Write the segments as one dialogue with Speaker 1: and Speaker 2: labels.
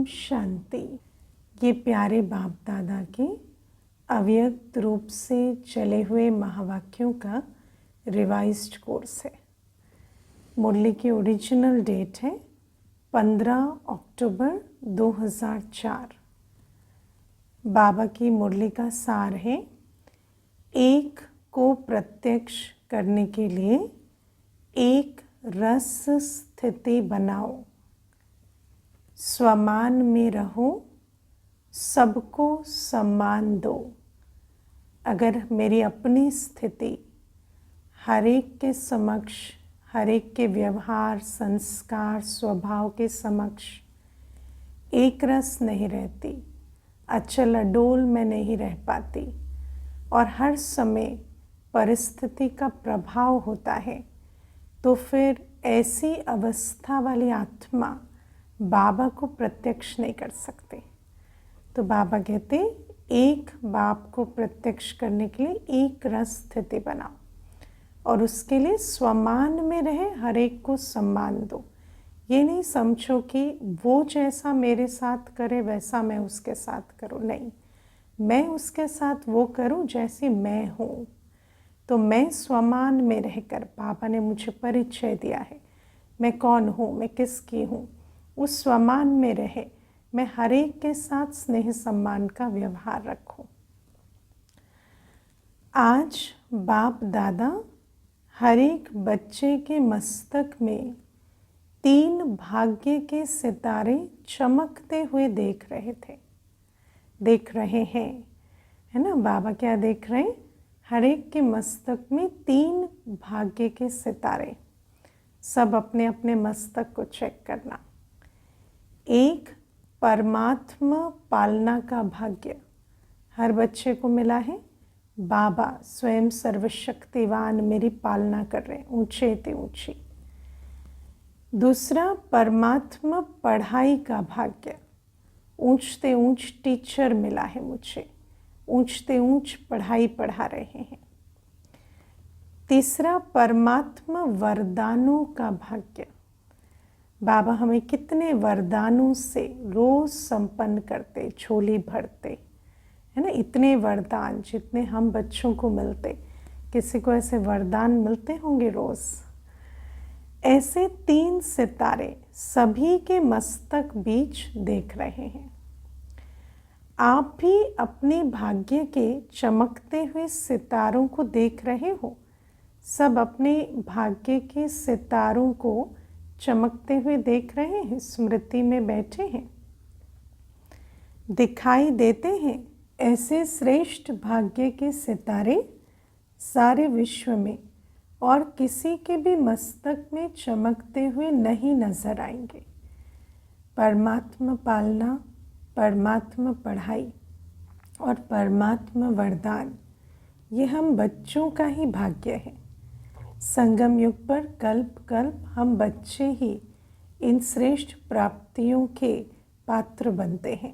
Speaker 1: ओम शांति। ये प्यारे बाप दादा के अव्यक्त रूप से चले हुए महावाक्यों का रिवाइज्ड कोर्स है। मुरली की ओरिजिनल डेट है 15 अक्टूबर 2004। बाबा की मुरली का सार है, एक को प्रत्यक्ष करने के लिए एक रस स्थिति बनाओ, स्वमान में रहो, सबको सम्मान दो। अगर मेरी अपनी स्थिति हर एक के समक्ष, हर एक के व्यवहार, संस्कार, स्वभाव के समक्ष एक रस नहीं रहती, अचल अडोल में नहीं रह पाती और हर समय परिस्थिति का प्रभाव होता है, तो फिर ऐसी अवस्था वाली आत्मा बाबा को प्रत्यक्ष नहीं कर सकते। तो बाबा कहते एक बाप को प्रत्यक्ष करने के लिए एक रस स्थिति बनाओ और उसके लिए स्वमान में रहे, हर एक को सम्मान दो। ये नहीं समझो कि वो जैसा मेरे साथ करे वैसा मैं उसके साथ करूं, नहीं, मैं उसके साथ वो करूं जैसी मैं हूँ। तो मैं स्वमान में रहकर, बाबा ने मुझे परिचय दिया है, मैं कौन हूँ, मैं किसकी हूँ, उस स्वमान में रहे मैं हर एक के साथ स्नेह सम्मान का व्यवहार रखूं। आज बाप दादा हर एक बच्चे के मस्तक में 3 भाग्य के सितारे चमकते हुए देख रहे हैं, है ना। बाबा क्या देख रहे हैं? हर एक के मस्तक में 3 भाग्य के सितारे। सब अपने अपने मस्तक को चेक करना। एक परमात्मा पालना का भाग्य हर बच्चे को मिला है। बाबा स्वयं सर्वशक्तिवान मेरी पालना कर रहे हैं, ऊंचे ते ऊंची। दूसरा परमात्मा पढ़ाई का भाग्य, ऊंचते ऊंच टीचर मिला है मुझे, ऊंचते ऊंच पढ़ाई पढ़ा रहे हैं। तीसरा परमात्मा वरदानों का भाग्य, बाबा हमें कितने वरदानों से रोज संपन्न करते, झोली भरते, है ना। इतने वरदान जितने हम बच्चों को मिलते, किसी को ऐसे वरदान मिलते होंगे रोज। ऐसे 3 सितारे सभी के मस्तक बीच देख रहे हैं। आप भी अपने भाग्य के चमकते हुए सितारों को देख रहे हो। सब अपने भाग्य के सितारों को चमकते हुए देख रहे हैं, स्मृति में बैठे हैं, दिखाई देते हैं। ऐसे श्रेष्ठ भाग्य के सितारे सारे विश्व में और किसी के भी मस्तक में चमकते हुए नहीं नजर आएंगे। परमात्मा पालना, परमात्मा पढ़ाई और परमात्मा वरदान, ये हम बच्चों का ही भाग्य है। संगम युग पर कल्प कल्प हम बच्चे ही इन श्रेष्ठ प्राप्तियों के पात्र बनते हैं।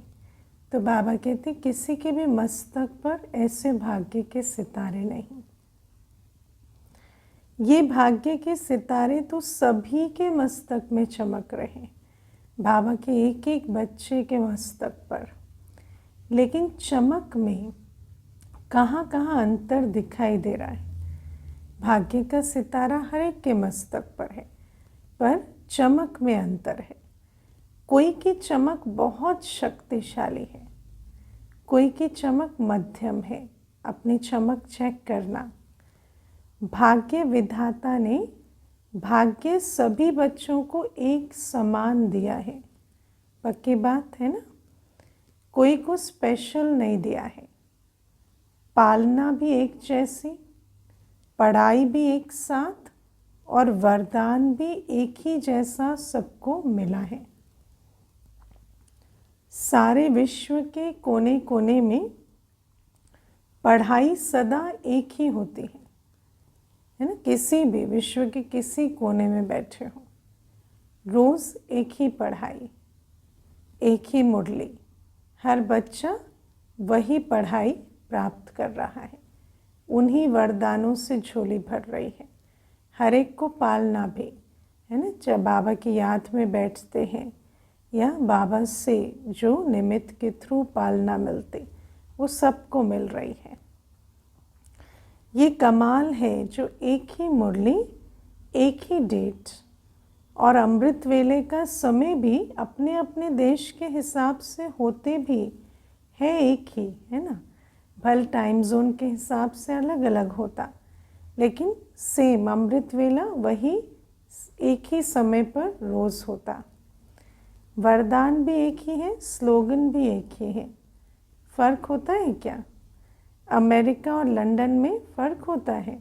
Speaker 1: तो बाबा कहते किसी के भी मस्तक पर ऐसे भाग्य के सितारे नहीं। ये भाग्य के सितारे तो सभी के मस्तक में चमक रहे हैं, बाबा के एक एक बच्चे के मस्तक पर। लेकिन चमक में कहाँ कहाँ अंतर दिखाई दे रहा है। भाग्य का सितारा हर एक के मस्तक पर है, पर चमक में अंतर है। कोई की चमक बहुत शक्तिशाली है, कोई की चमक मध्यम है। अपनी चमक चेक करना। भाग्य विधाता ने भाग्य सभी बच्चों को एक समान दिया है, पक्की बात है ना। कोई को स्पेशल नहीं दिया है। पालना भी एक जैसी, पढ़ाई भी एक साथ और वरदान भी एक ही जैसा सबको मिला है। सारे विश्व के कोने कोने में पढ़ाई सदा एक ही होती है ना। किसी भी विश्व के किसी कोने में बैठे हो, रोज एक ही पढ़ाई, एक ही मुरली, हर बच्चा वही पढ़ाई प्राप्त कर रहा है, उन्हीं वरदानों से झोली भर रही है। हर एक को पालना भी, है ना। जब बाबा की याद में बैठते हैं, या बाबा से जो निमित्त के थ्रू पालना मिलती, वो सबको मिल रही है। ये कमाल है जो एक ही मुरली, एक ही डेट और अमृत वेले का समय भी अपने अपने देश के हिसाब से होते भी है एक ही, है ना। भले टाइम जोन के हिसाब से अलग अलग होता, लेकिन सेम अमृत वेला वही एक ही समय पर रोज़ होता। वरदान भी एक ही है, स्लोगन भी एक ही है। फ़र्क होता है क्या? अमेरिका और लंदन में फ़र्क होता है?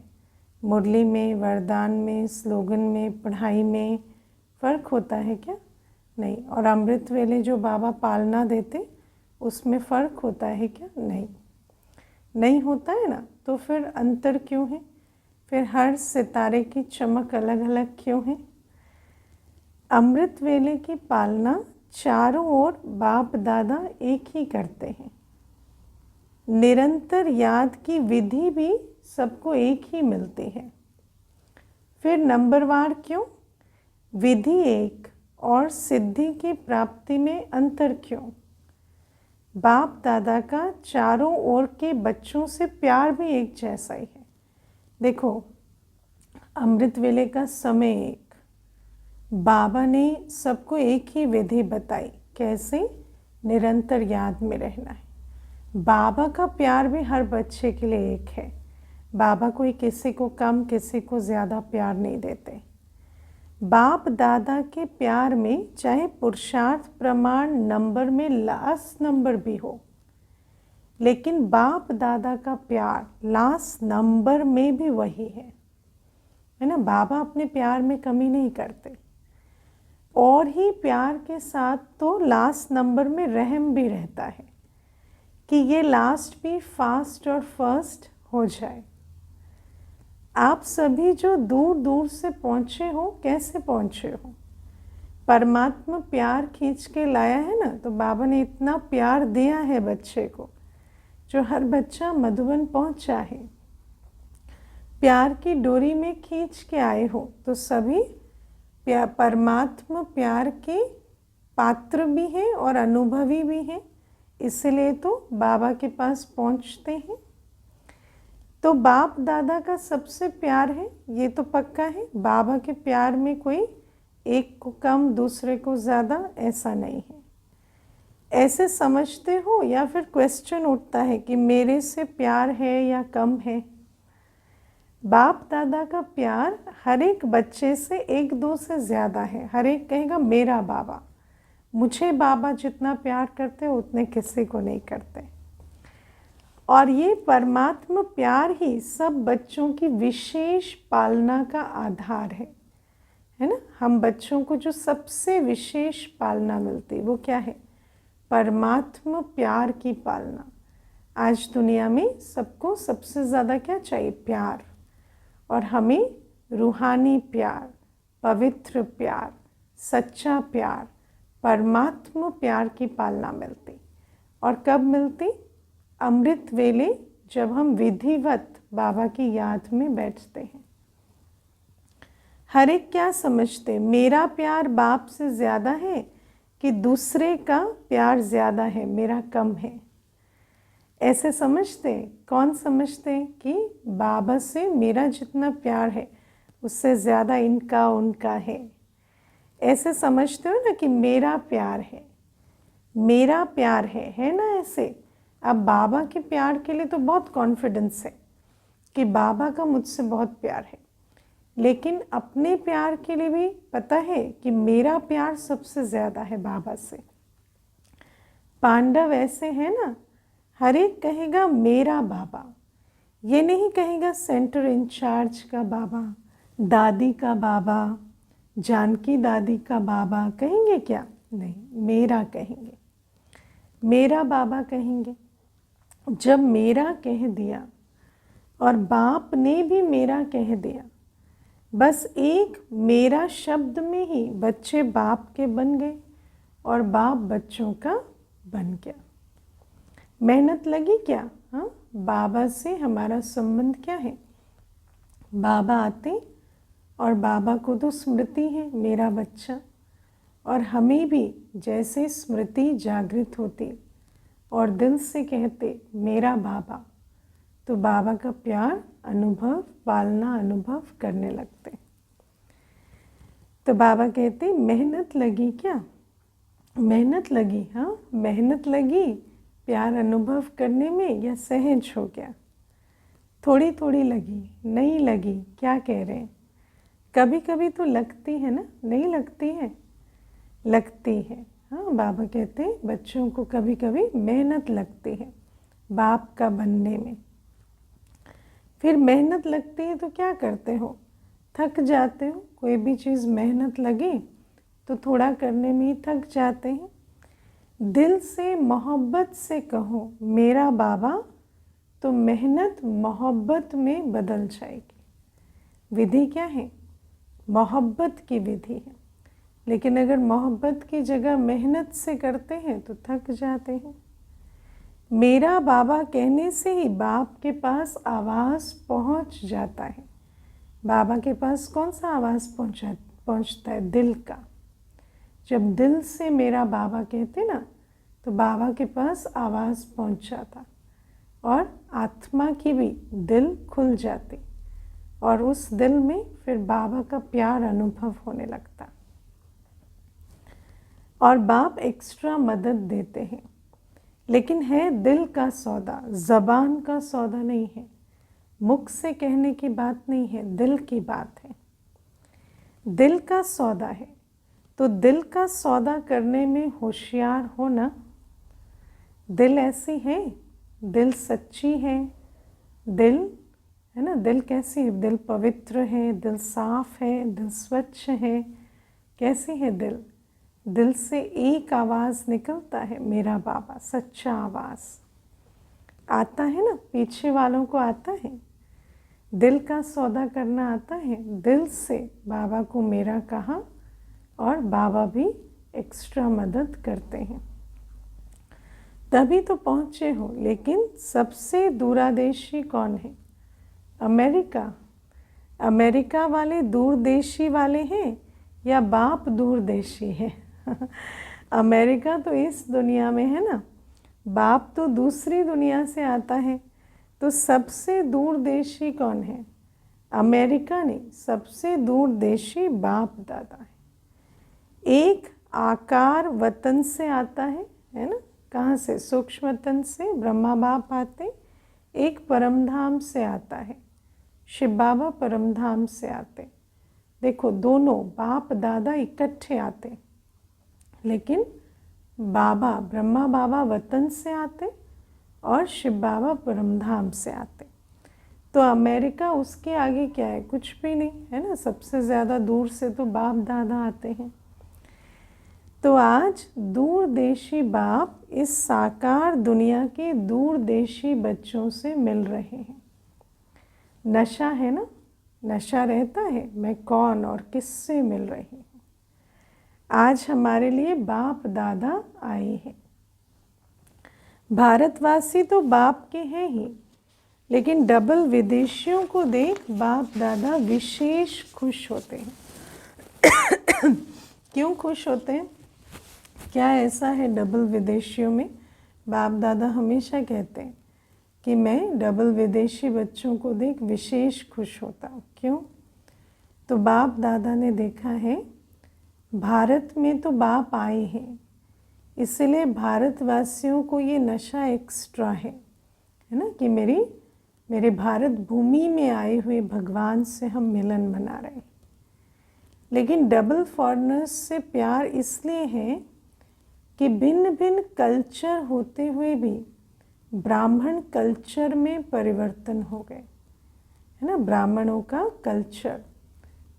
Speaker 1: मुरली में, वरदान में, स्लोगन में, पढ़ाई में फ़र्क होता है क्या? नहीं। और अमृत वेले जो बाबा पालना देते, उसमें फ़र्क होता है क्या? नहीं, नहीं होता है ना। तो फिर अंतर क्यों है? फिर हर सितारे की चमक अलग अलग क्यों है? अमृत वेले की पालना चारों ओर बाप दादा एक ही करते हैं। निरंतर याद की विधि भी सबको एक ही मिलती है। फिर नंबरवार क्यों? विधि एक और सिद्धि की प्राप्ति में अंतर क्यों? बाप दादा का चारों ओर के बच्चों से प्यार भी एक जैसा ही है। देखो, अमृत वेले का समय एक, बाबा ने सबको एक ही विधि बताई, कैसे निरंतर याद में रहना है। बाबा का प्यार भी हर बच्चे के लिए एक है। बाबा कोई किसी को कम, किसी को ज़्यादा प्यार नहीं देते। बाप दादा के प्यार में चाहे पुरुषार्थ प्रमाण नंबर में लास्ट नंबर भी हो, लेकिन बाप दादा का प्यार लास्ट नंबर में भी वही है ना। बाबा अपने प्यार में कमी नहीं करते, और ही प्यार के साथ तो लास्ट नंबर में रहम भी रहता है कि ये लास्ट भी फास्ट और फर्स्ट हो जाए। आप सभी जो दूर दूर से पहुँचे हो, कैसे पहुँचे हो? परमात्मा प्यार खींच के लाया है ना। तो बाबा ने इतना प्यार दिया है बच्चे को, जो हर बच्चा मधुबन पहुँचा है। प्यार की डोरी में खींच के आए हो, तो सभी परमात्मा प्यार के पात्र भी हैं और अनुभवी भी हैं, इसलिए तो बाबा के पास पहुंचते हैं। तो बाप दादा का सबसे प्यार है, ये तो पक्का है। बाबा के प्यार में कोई एक को कम, दूसरे को ज़्यादा, ऐसा नहीं है। ऐसे समझते हो या फिर क्वेश्चन उठता है कि मेरे से प्यार है या कम है? बाप दादा का प्यार हर एक बच्चे से एक दो से ज़्यादा है। हर एक कहेगा मेरा बाबा, मुझे बाबा जितना प्यार करते उतने किसी को नहीं करते। और ये परमात्मा प्यार ही सब बच्चों की विशेष पालना का आधार है ना। हम बच्चों को जो सबसे विशेष पालना मिलती, वो क्या है? परमात्मा प्यार की पालना। आज दुनिया में सबको सबसे ज़्यादा क्या चाहिए? प्यार। और हमें रूहानी प्यार, पवित्र प्यार, सच्चा प्यार, परमात्मा प्यार की पालना मिलती। और कब मिलती? अमृत वेले, जब हम विधिवत बाबा की याद में बैठते हैं। हर एक क्या समझते? मेरा प्यार बाप से ज़्यादा है कि दूसरे का प्यार ज़्यादा है, मेरा कम है? ऐसे समझते? कौन समझते कि बाबा से मेरा जितना प्यार है उससे ज़्यादा इनका उनका है? ऐसे समझते हो ना कि मेरा प्यार है, मेरा प्यार है ना। ऐसे अब बाबा के प्यार के लिए तो बहुत कॉन्फिडेंस है कि बाबा का मुझसे बहुत प्यार है, लेकिन अपने प्यार के लिए भी पता है कि मेरा प्यार सबसे ज़्यादा है बाबा से। पांडव ऐसे हैं ना, हर एक कहेगा मेरा बाबा, ये नहीं कहेगा सेंटर इंचार्ज का बाबा, दादी का बाबा, जानकी दादी का बाबा कहेंगे क्या? नहीं, मेरा कहेंगे, मेरा बाबा कहेंगे। जब मेरा कह दिया और बाप ने भी मेरा कह दिया, बस एक मेरा शब्द में ही बच्चे बाप के बन गए और बाप बच्चों का बन गया। मेहनत लगी क्या? हाँ, बाबा से हमारा संबंध क्या है? बाबा आते और बाबा को तो स्मृति है मेरा बच्चा, और हमें भी जैसे स्मृति जागृत होती और दिल से कहते मेरा बाबा, तो बाबा का प्यार अनुभव, पालना अनुभव करने लगते। तो बाबा कहते मेहनत लगी क्या? मेहनत लगी, हाँ मेहनत लगी प्यार अनुभव करने में, या सहज हो गया? थोड़ी थोड़ी लगी, नहीं लगी, क्या कह रहे हैं? कभी कभी तो लगती है ना, नहीं लगती है? लगती है। हाँ, बाबा कहते हैं बच्चों को कभी कभी मेहनत लगती है बाप का बनने में। फिर मेहनत लगती है तो क्या करते हो? थक जाते हो। कोई भी चीज़ मेहनत लगे तो थोड़ा करने में ही थक जाते हैं। दिल से मोहब्बत से कहो मेरा बाबा, तो मेहनत मोहब्बत में बदल जाएगी। विधि क्या है? मोहब्बत की विधि है। लेकिन अगर मोहब्बत की जगह मेहनत से करते हैं तो थक जाते हैं। मेरा बाबा कहने से ही बाप के पास आवाज़ पहुंच जाता है। बाबा के पास कौन सा आवाज़ पहुंचता है? दिल का। जब दिल से मेरा बाबा कहते ना, तो बाबा के पास आवाज़ पहुंच जाता और आत्मा की भी दिल खुल जाती और उस दिल में फिर बाबा का प्यार अनुभव होने लगता। और बाप एक्स्ट्रा मदद देते हैं, लेकिन है दिल का सौदा, ज़बान का सौदा नहीं है। मुख से कहने की बात नहीं है, दिल की बात है। दिल का सौदा है, तो दिल का सौदा करने में होशियार हो ना। दिल ऐसी है, दिल सच्ची है, दिल है ना, दिल कैसी है? दिल पवित्र है, दिल साफ है, दिल स्वच्छ है। कैसी है दिल? दिल से एक आवाज़ निकलता है मेरा बाबा, सच्चा आवाज़ आता है ना। पीछे वालों को आता है, दिल का सौदा करना आता है। दिल से बाबा को मेरा कहा और बाबा भी एक्स्ट्रा मदद करते हैं, तभी तो पहुँचे हो। लेकिन सबसे दूरदेशी कौन है? अमेरिका। अमेरिका वाले दूरदेशी वाले हैं या बाप दूरदेशी है? अमेरिका तो इस दुनिया में है ना, बाप तो दूसरी दुनिया से आता है। तो सबसे दूरदेशी कौन है? अमेरिका नहीं, सबसे दूरदेशी बाप दादा है। एक आकार वतन से आता है ना। कहाँ से? सूक्ष्म वतन से ब्रह्मा बाप आते। एक परमधाम से आता है, शिव बाबा परमधाम से आते। देखो, दोनों बाप दादा इकट्ठे आते, लेकिन बाबा ब्रह्मा बाबा वतन से आते और शिव बाबा परमधाम से आते। तो अमेरिका उसके आगे क्या है? कुछ भी नहीं है ना। सबसे ज़्यादा दूर से तो बाप दादा आते हैं। तो आज दूरदेशी बाप इस साकार दुनिया के दूरदेशी बच्चों से मिल रहे हैं। नशा है ना, नशा रहता है मैं कौन और किससे मिल रही हूँ। आज हमारे लिए बाप दादा आए हैं। भारतवासी तो बाप के हैं ही, लेकिन डबल विदेशियों को देख बाप दादा विशेष खुश होते हैं। क्यों खुश होते हैं? क्या ऐसा है डबल विदेशियों में? बाप दादा हमेशा कहते हैं कि मैं डबल विदेशी बच्चों को देख विशेष खुश होता हूँ। क्यों? तो बाप दादा ने देखा है भारत में तो बाप आए हैं, इसलिए भारतवासियों को ये नशा एक्स्ट्रा है ना, कि मेरे भारत भूमि में आए हुए भगवान से हम मिलन मना रहे हैं। लेकिन डबल फॉरेनर्स से प्यार इसलिए है कि भिन्न भिन्न कल्चर होते हुए भी ब्राह्मण कल्चर में परिवर्तन हो गए, है ना। ब्राह्मणों का कल्चर,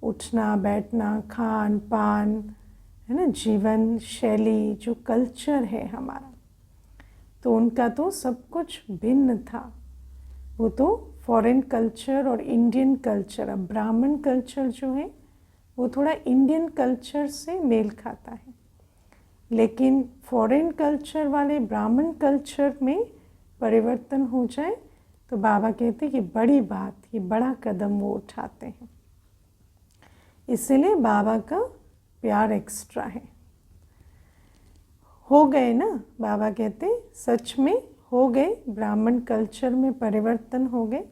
Speaker 1: उठना बैठना, खान पान, है ना, जीवन शैली, जो कल्चर है हमारा, तो उनका तो सब कुछ भिन्न था। वो तो फॉरेन कल्चर और इंडियन कल्चर, अब ब्राह्मण कल्चर जो है वो थोड़ा इंडियन कल्चर से मेल खाता है। लेकिन फॉरेन कल्चर वाले ब्राह्मण कल्चर में परिवर्तन हो जाए तो बाबा कहते हैं कि बड़ी बात, ये बड़ा कदम वो उठाते हैं। इसलिए बाबा का प्यार एक्स्ट्रा है। हो गए ना, बाबा कहते सच में हो गए, ब्राह्मण कल्चर में परिवर्तन हो गए।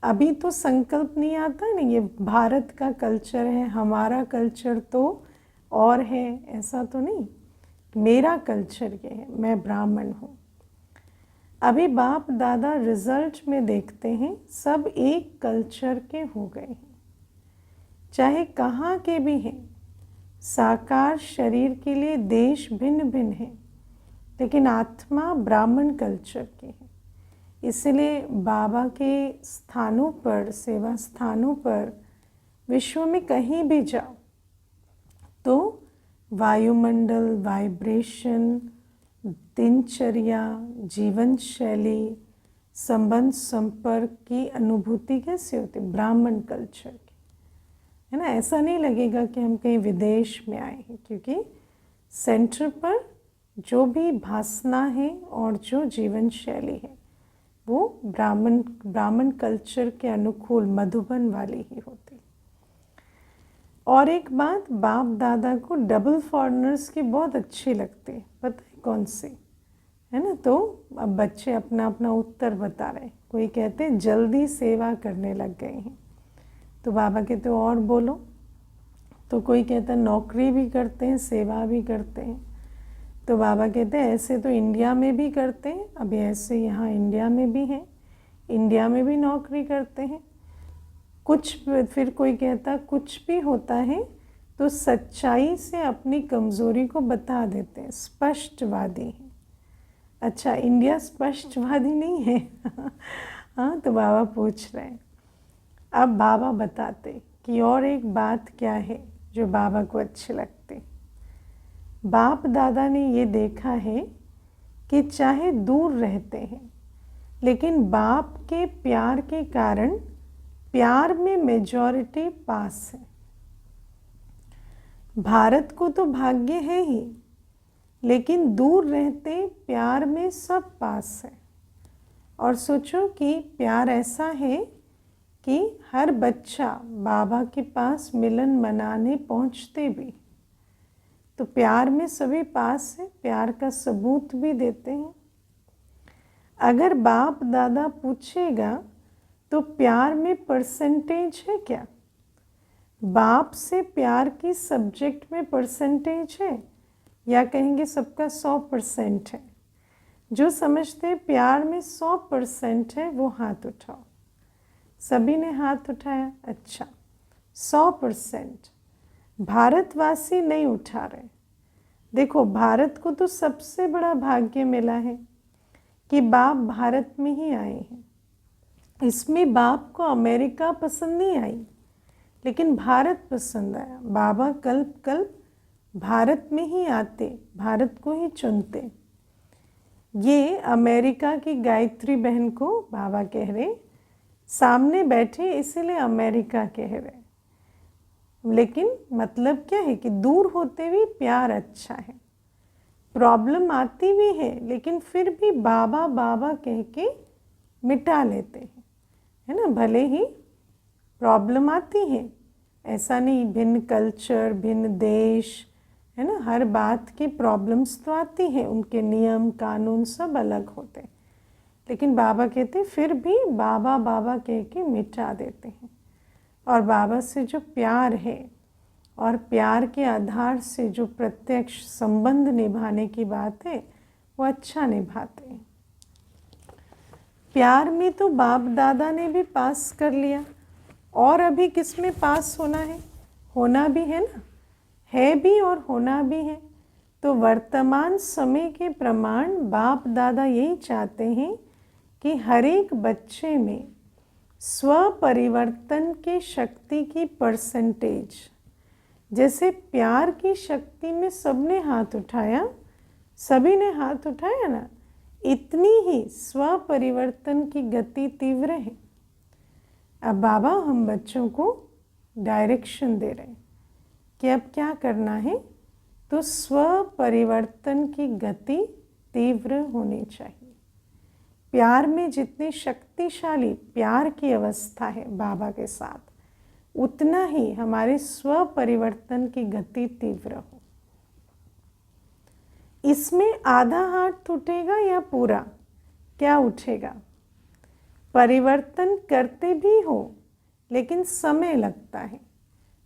Speaker 1: अभी तो संकल्प नहीं आता ना, ये भारत का कल्चर है, हमारा कल्चर तो और है, ऐसा तो नहीं। मेरा कल्चर ये है, मैं ब्राह्मण हूँ। अभी बाप दादा रिजल्ट में देखते हैं सब एक कल्चर के हो गए हैं, चाहे कहाँ के भी हैं। साकार शरीर के लिए देश भिन्न भिन्न है, लेकिन आत्मा ब्राह्मण कल्चर की है। इसलिए बाबा के स्थानों पर, सेवा स्थानों पर, विश्व में कहीं भी जाओ तो वायुमंडल, वाइब्रेशन, दिनचर्या, जीवन शैली, संबंध संपर्क की अनुभूति कैसे होती, ब्राह्मण कल्चर की, है ना। ऐसा नहीं लगेगा कि हम कहीं विदेश में आए हैं, क्योंकि सेंटर पर जो भी भासना है और जो जीवन शैली है वो ब्राह्मण कल्चर के अनुकूल मधुबन वाली ही होती। और एक बात, बाप दादा को डबल फॉरेनर्स की बहुत अच्छी लगती है, पता है कौन सी, है ना। तो अब बच्चे अपना अपना उत्तर बता रहे हैं। कोई कहते हैं जल्दी सेवा करने लग गए हैं, तो बाबा कहते और बोलो। तो कोई कहता है नौकरी भी करते हैं, सेवा भी करते हैं। तो बाबा कहते हैं ऐसे तो इंडिया में भी करते हैं, अभी ऐसे यहाँ इंडिया में भी हैं, इंडिया में भी नौकरी करते हैं कुछ। फिर कोई कहता कुछ भी होता है तो सच्चाई से अपनी कमज़ोरी को बता देते हैं, स्पष्टवादी हैं। अच्छा, इंडिया स्पष्टवादी नहीं है हाँ, तो बाबा पूछ रहे हैं। अब बाबा बताते कि और एक बात क्या है जो बाबा को अच्छी लगती। बाप दादा ने ये देखा है कि चाहे दूर रहते हैं, लेकिन बाप के प्यार के कारण प्यार में मेजॉरिटी पास है। भारत को तो भाग्य है ही, लेकिन दूर रहते प्यार में सब पास है। और सोचो कि प्यार ऐसा है कि हर बच्चा बाबा के पास मिलन मनाने पहुंचते भी, तो प्यार में सभी पास है, प्यार का सबूत भी देते हैं। अगर बाप दादा पूछेगा तो प्यार में परसेंटेज है क्या, बाप से प्यार की सब्जेक्ट में परसेंटेज है, या कहेंगे सबका 100% है। जो समझते हैं प्यार में 100% है वो हाथ उठाओ। सभी ने हाथ उठाया, अच्छा 100%। भारतवासी नहीं उठा रहे। देखो, भारत को तो सबसे बड़ा भाग्य मिला है कि बाप भारत में ही आए हैं। इसमें बाप को अमेरिका पसंद नहीं आई, लेकिन भारत पसंद आया। बाबा कल्प कल्प भारत में ही आते, भारत को ही चुनते। ये अमेरिका की गायत्री बहन को बाबा कह रहे, सामने बैठे इसीलिए अमेरिका कह रहे, लेकिन मतलब क्या है कि दूर होते भी प्यार अच्छा है। प्रॉब्लम आती भी है, लेकिन फिर भी बाबा बाबा कह के मिटा लेते हैं, है ना। भले ही प्रॉब्लम आती है, ऐसा नहीं, भिन्न कल्चर, भिन्न देश, है ना, हर बात की प्रॉब्लम्स तो आती हैं, उनके नियम कानून सब अलग होते हैं, लेकिन बाबा कहते फिर भी बाबा बाबा कह के मिटा देते हैं। और बाबा से जो प्यार है और प्यार के आधार से जो प्रत्यक्ष संबंध निभाने की बात है वो अच्छा निभाते हैं। प्यार में तो बाप दादा ने भी पास कर लिया, और अभी किस में पास होना है, होना भी है ना, है भी और होना भी है। तो वर्तमान समय के प्रमाण बाप दादा यही चाहते हैं कि हर एक बच्चे में स्व परिवर्तन की शक्ति की परसेंटेज, जैसे प्यार की शक्ति में सबने हाथ उठाया, सभी ने हाथ उठाया ना, इतनी ही स्व परिवर्तन की गति तीव्र है। अब बाबा हम बच्चों को डायरेक्शन दे रहे हैं कि अब क्या करना है, तो स्व परिवर्तन की गति तीव्र होनी चाहिए। प्यार में जितनी शक्तिशाली प्यार की अवस्था है बाबा के साथ, उतना ही हमारे स्व परिवर्तन की गति तीव्र हो। इसमें आधा हाथ उठेगा या पूरा, क्या उठेगा? परिवर्तन करते भी हो लेकिन समय लगता है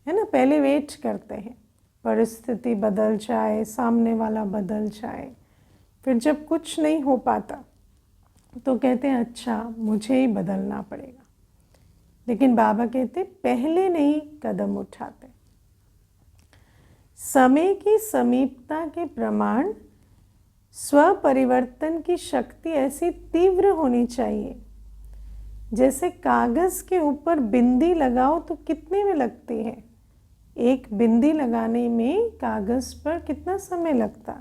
Speaker 1: ना। पहले वेट करते हैं, परिस्थिति बदल जाए, सामने वाला बदल जाए, फिर जब कुछ नहीं हो पाता तो कहते हैं अच्छा मुझे ही बदलना पड़ेगा। लेकिन बाबा कहते पहले नहीं कदम उठाते। समय की समीपता के प्रमाण स्व परिवर्तन की शक्ति ऐसी तीव्र होनी चाहिए जैसे कागज के ऊपर बिंदी लगाओ तो कितने में लगती है? एक बिंदी लगाने में कागज पर कितना समय लगता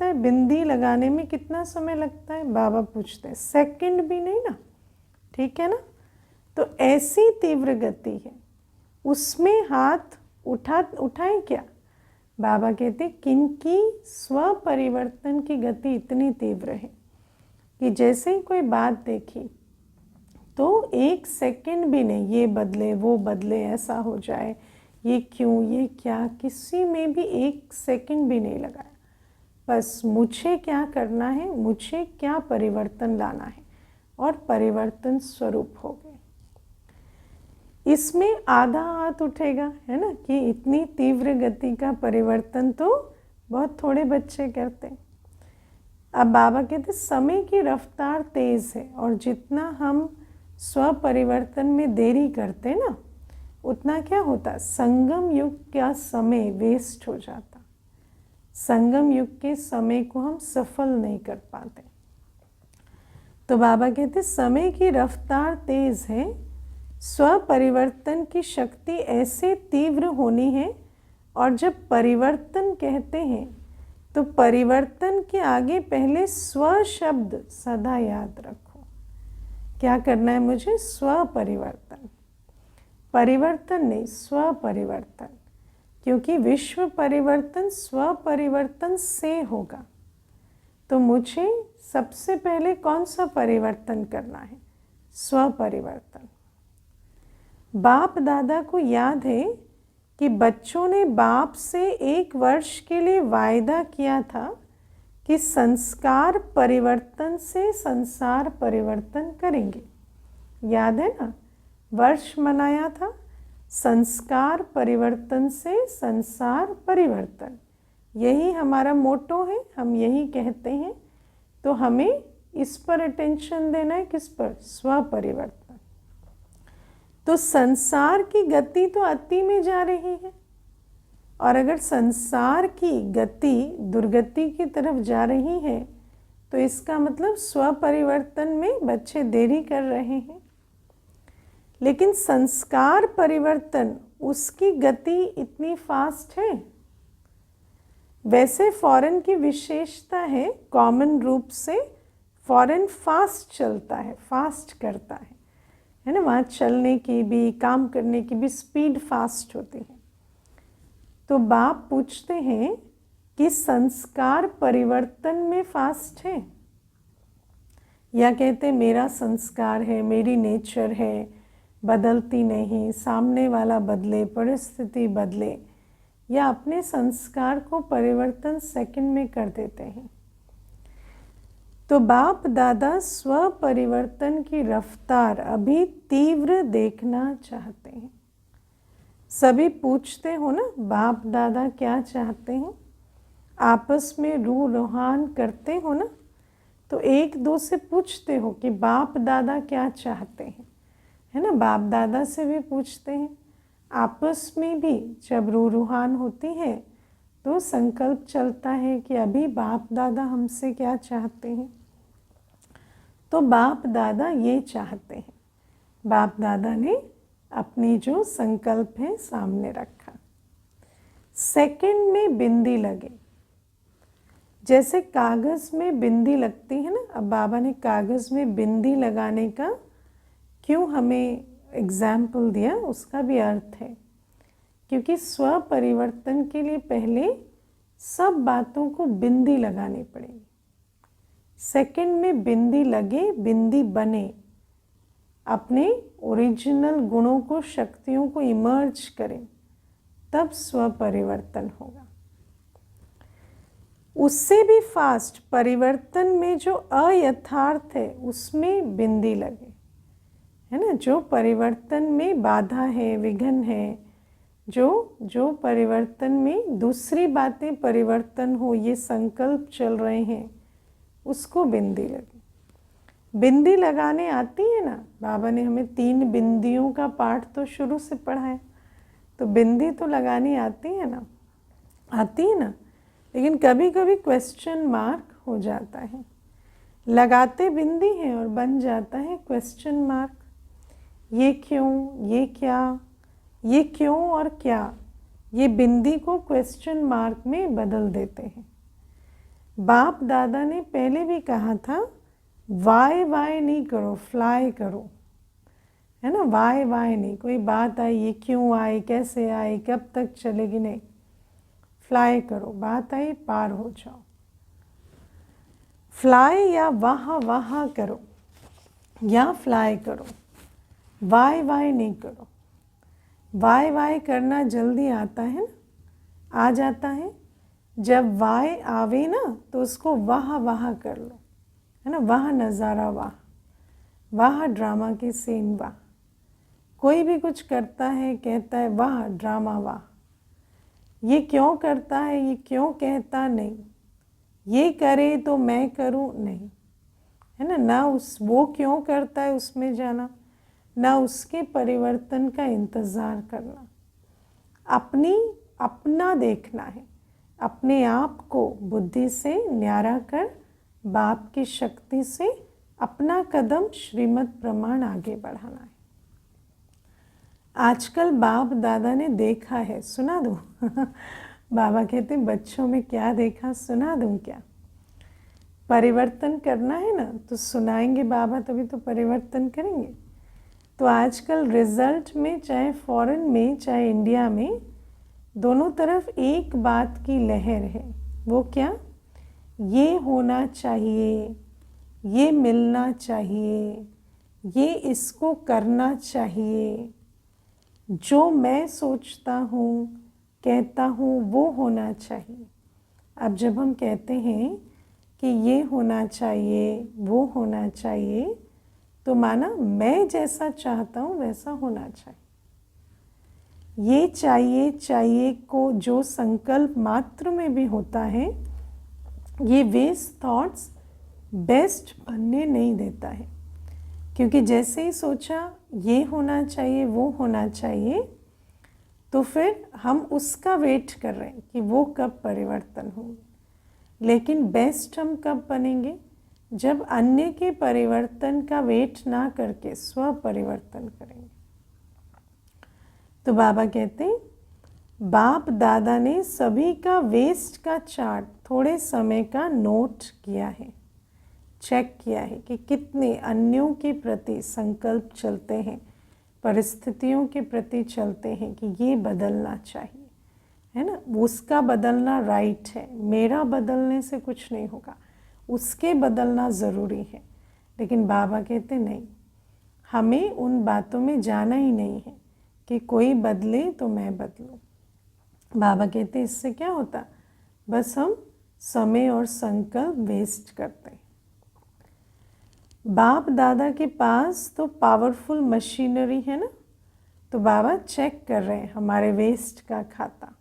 Speaker 1: है? बिंदी लगाने में कितना समय लगता है? बाबा पूछते हैं। सेकंड भी नहीं ना, ठीक है ना। तो ऐसी तीव्र गति है, उसमें हाथ उठाएं क्या? बाबा कहते किनकी स्व परिवर्तन की गति इतनी तीव्र है कि जैसे ही कोई बात देखी तो एक सेकंड भी नहीं, ये बदले वो बदले, ऐसा हो जाए, ये क्यों, ये क्या, किसी में भी एक सेकंड भी नहीं लगाया। बस मुझे क्या करना है, मुझे क्या परिवर्तन लाना है, और परिवर्तन स्वरूप हो गए। इसमें आधा हाथ उठेगा, है ना, कि इतनी तीव्र गति का परिवर्तन तो बहुत थोड़े बच्चे करते। अब बाबा कहते समय की रफ्तार तेज है और जितना हम स्व परिवर्तन में देरी करते ना, उतना क्या होता, संगम युग का समय वेस्ट हो जाता। संगम युग के समय को हम सफल नहीं कर पाते। तो बाबा कहते समय की रफ्तार तेज है, स्व परिवर्तन की शक्ति ऐसे तीव्र होनी है, और जब परिवर्तन कहते हैं तो परिवर्तन के आगे पहले स्व शब्द सदा याद रखो। क्या करना है मुझे? स्व परिवर्तन, परिवर्तन नहीं, स्व परिवर्तन, क्योंकि विश्व परिवर्तन स्व परिवर्तन से होगा। तो मुझे सबसे पहले कौन सा परिवर्तन करना है? स्व परिवर्तन। बाप दादा को याद है कि बच्चों ने बाप से 1 वर्ष के लिए वायदा किया था कि संस्कार परिवर्तन से संसार परिवर्तन करेंगे। याद है ना, वर्ष मनाया था, संस्कार परिवर्तन से संसार परिवर्तन, यही हमारा मोटो है, हम यही कहते हैं। तो हमें इस पर अटेंशन देना है, किस पर? स्व परिवर्तन। तो संसार की गति तो अति में जा रही है, और अगर संसार की गति दुर्गति की तरफ जा रही है तो इसका मतलब स्व परिवर्तन में बच्चे देरी कर रहे हैं। लेकिन संस्कार परिवर्तन, उसकी गति इतनी फास्ट है। वैसे फॉरेन की विशेषता है, कॉमन रूप से फॉरेन फास्ट चलता है, फास्ट करता है ना। वहाँ चलने की भी, काम करने की भी स्पीड फास्ट होती है। तो बाप पूछते हैं कि संस्कार परिवर्तन में फास्ट है, या कहते मेरा संस्कार है, मेरी नेचर है, बदलती नहीं, सामने वाला बदले, परिस्थिति बदले, या अपने संस्कार को परिवर्तन सेकंड में कर देते हैं। तो बाप दादा स्व परिवर्तन की रफ्तार अभी तीव्र देखना चाहते हैं। सभी पूछते हो ना, बाप दादा क्या चाहते हैं? आपस में रूह रोहान करते हो ना, तो एक दो से पूछते हो कि बाप दादा क्या चाहते हैं, है ना। बाप दादा से भी पूछते हैं, आपस में भी जब रूह रूहान होती है तो संकल्प चलता है कि अभी बाप दादा हमसे क्या चाहते हैं। तो बाप दादा ये चाहते हैं, बाप दादा ने अपनी जो संकल्प है सामने रखा। सेकंड में बिंदी लगे, जैसे कागज में बिंदी लगती है ना। अब बाबा ने कागज में बिंदी लगाने का क्यों हमें एग्जाम्पल दिया, उसका भी अर्थ है, क्योंकि स्व परिवर्तन के लिए पहले सब बातों को बिंदी लगानी पड़ेगी। सेकंड में बिंदी लगे, बिंदी बने, अपने ओरिजिनल गुणों को, शक्तियों को इमर्ज करें, तब स्व परिवर्तन होगा। उससे भी फास्ट परिवर्तन में जो अयथार्थ है उसमें बिंदी लगे, है ना। जो परिवर्तन में बाधा है, विघ्न है, जो परिवर्तन में दूसरी बातें परिवर्तन हो, ये संकल्प चल रहे हैं, उसको बिंदी लगे। बिंदी लगाने आती है ना, बाबा ने हमें 3 बिंदियों का पाठ तो शुरू से पढ़ाया, तो बिंदी तो लगानी आती है ना, आती है ना। लेकिन कभी कभी क्वेश्चन मार्क हो जाता है, लगाते बिंदी है और बन जाता है क्वेश्चन मार्क। ये क्यों, ये क्या, ये क्यों और क्या, ये बिंदी को क्वेश्चन मार्क में बदल देते हैं। बाप दादा ने पहले भी कहा था, वाई वाई नहीं करो, फ्लाई करो, है ना। वाई वाई नहीं, कोई बात आई, ये क्यों आई, कैसे आई, कब तक चलेगी, नहीं, फ्लाई करो, बात आई पार हो जाओ। फ्लाई या वाह वाह करो या फ्लाई करो, वाई वाई नहीं करो। वाई वाई करना जल्दी आता है ना, आ जाता है। जब वाई आवे ना तो उसको वाह वाह कर लो, है ना। वाह नज़ारा वाह, वाह ड्रामा की सीन वाह। कोई भी कुछ करता है, कहता है वाह ड्रामा वाह, ये क्यों करता है, ये क्यों कहता, नहीं, ये करे तो मैं करूं, नहीं, है ना। ना उस वो क्यों करता है उसमें जाना, ना उसके परिवर्तन का इंतज़ार करना। अपना देखना है, अपने आप को बुद्धि से न्यारा कर बाप की शक्ति से अपना कदम श्रीमत प्रमाण आगे बढ़ाना है। आजकल बाप दादा ने देखा है, सुना दूँ बाबा कहते बच्चों में क्या देखा, सुना दूँ क्या। परिवर्तन करना है ना तो सुनाएंगे बाबा, तभी तो परिवर्तन करेंगे। तो आजकल रिजल्ट में, चाहे फॉरेन में चाहे इंडिया में, दोनों तरफ एक बात की लहर है। वो क्या, ये होना चाहिए, ये मिलना चाहिए, ये इसको करना चाहिए, जो मैं सोचता हूँ कहता हूँ वो होना चाहिए। अब जब हम कहते हैं कि ये होना चाहिए, वो होना चाहिए, तो माना मैं जैसा चाहता हूँ वैसा होना चाहिए। ये चाहिए चाहिए को जो संकल्प मात्र में भी होता है, ये वेस्ट थॉट्स बेस्ट बनने नहीं देता है। क्योंकि जैसे ही सोचा ये होना चाहिए, वो होना चाहिए, तो फिर हम उसका वेट कर रहे हैं कि वो कब परिवर्तन होंगे। लेकिन बेस्ट हम कब बनेंगे, जब अन्य के परिवर्तन का वेट ना करके स्व परिवर्तन करेंगे। तो बाबा कहते हैं, बाप दादा ने सभी का वेस्ट का चार्ट थोड़े समय का नोट किया है, चेक किया है कि कितने अन्यों के प्रति संकल्प चलते हैं, परिस्थितियों के प्रति चलते हैं कि ये बदलना चाहिए, है ना। उसका बदलना राइट है, मेरा बदलने से कुछ नहीं होगा, उसके बदलना ज़रूरी है। लेकिन बाबा कहते नहीं, हमें उन बातों में जाना ही नहीं है कि कोई बदले तो मैं बदलूं। बाबा कहते इससे क्या होता, बस हम समय और संकल्प वेस्ट करते हैं। बाप दादा के पास तो पावरफुल मशीनरी है ना, तो बाबा चेक कर रहे हैं हमारे वेस्ट का खाता।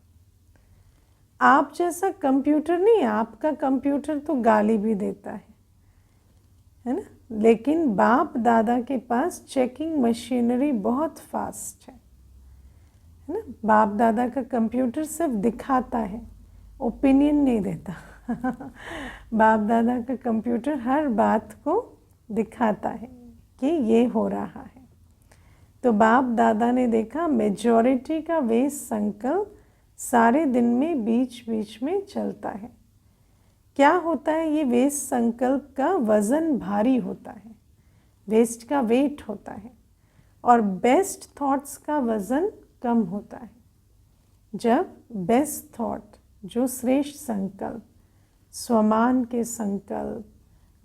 Speaker 1: आप जैसा कंप्यूटर नहीं, आपका कंप्यूटर तो गाली भी देता है ना। लेकिन बाप दादा के पास चेकिंग मशीनरी बहुत फास्ट है ना। बाप दादा का कंप्यूटर सिर्फ दिखाता है, ओपिनियन नहीं देता बाप दादा का कंप्यूटर हर बात को दिखाता है कि ये हो रहा है। तो बाप दादा ने देखा मेजॉरिटी का वेस्ट संकल्प सारे दिन में बीच बीच में चलता है। क्या होता है, ये वेस्ट संकल्प का वज़न भारी होता है, वेस्ट का वेट होता है, और बेस्ट थॉट्स का वज़न कम होता है। जब बेस्ट थॉट, जो श्रेष्ठ संकल्प, स्वमान के संकल्प,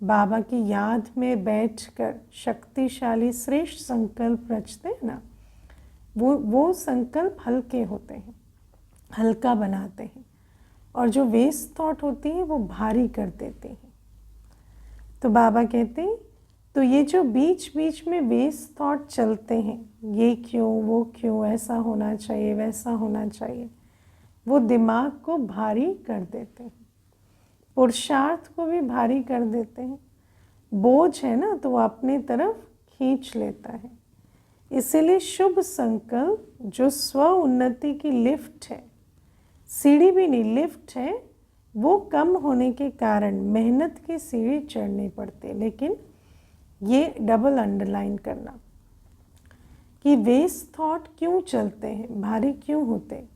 Speaker 1: बाबा की याद में बैठकर शक्तिशाली श्रेष्ठ संकल्प रचते हैं ना, वो संकल्प हल्के होते हैं, हल्का बनाते हैं। और जो वेस्ट थॉट होती है वो भारी कर देते हैं। तो बाबा कहते हैं तो ये जो बीच बीच में वेस्ट थॉट चलते हैं, ये क्यों, वो क्यों, ऐसा होना चाहिए, वैसा होना चाहिए, वो दिमाग को भारी कर देते हैं, पुरुषार्थ को भी भारी कर देते हैं। बोझ है ना, तो वो अपनी तरफ खींच लेता है। इसीलिए शुभ संकल्प जो स्व उन्नति की लिफ्ट है, सीढ़ी भी नहीं लिफ्ट है, वो कम होने के कारण मेहनत की सीढ़ी चढ़नी पड़ती है। लेकिन ये डबल अंडरलाइन करना कि वेस्ट थॉट क्यों चलते हैं, भारी क्यों होते हैं,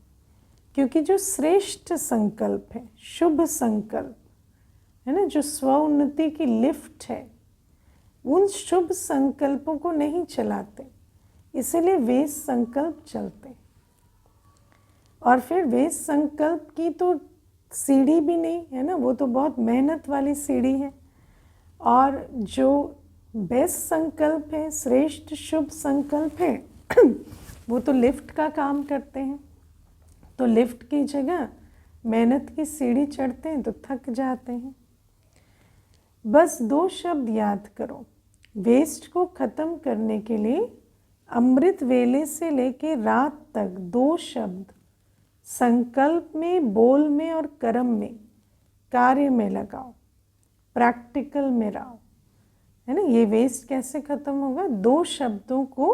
Speaker 1: क्योंकि जो श्रेष्ठ संकल्प है, शुभ संकल्प है ना, जो स्व उन्नति की लिफ्ट है, उन शुभ संकल्पों को नहीं चलाते, इसीलिए वेस्ट संकल्प चलते। और फिर वेस्ट संकल्प की तो सीढ़ी भी नहीं है ना, वो तो बहुत मेहनत वाली सीढ़ी है। और जो बेस्ट संकल्प है, श्रेष्ठ शुभ संकल्प है, वो तो लिफ्ट का काम करते हैं। तो लिफ्ट की जगह मेहनत की सीढ़ी चढ़ते हैं तो थक जाते हैं। बस 2 शब्द याद करो, वेस्ट को ख़त्म करने के लिए अमृत वेले से लेके रात तक 2 शब्द संकल्प में, बोल में और कर्म में, कार्य में लगाओ, प्रैक्टिकल में रहो, है ना। ये वेस्ट कैसे ख़त्म होगा? 2 शब्दों को